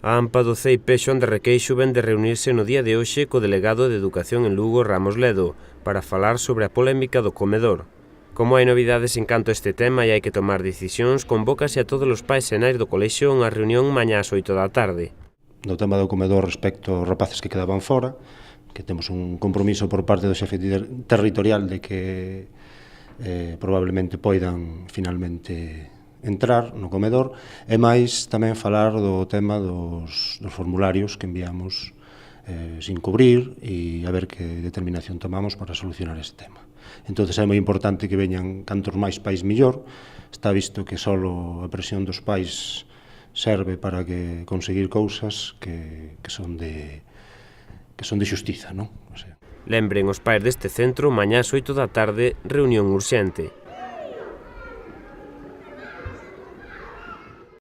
A AMPA do CEIP Xoán de Requeixo ven de reunirse no día de hoxe co delegado de Educación en Lugo, Ramos Ledo, para falar sobre a polémica do comedor. Como hai novidades en canto a este tema e hai que tomar decisións, convócase a todos os pais e nais do colexio a unha reunión mañá ás 8 da tarde. No tema do comedor respecto aos rapaces que quedaban fora, que temos un compromiso por parte do xefe territorial de que probablemente poidan finalmente entrar no comedor, e máis tamén falar do tema dos formularios que enviamos sin cubrir e a ver que determinación tomamos para solucionar este tema. Entón é moi importante que veñan cantos máis pais millor. Está visto que só a presión dos pais serve para que conseguir cousas que son de xustiza, non? Lembren os pais deste centro, mañá ás 8 da tarde, reunión urxente.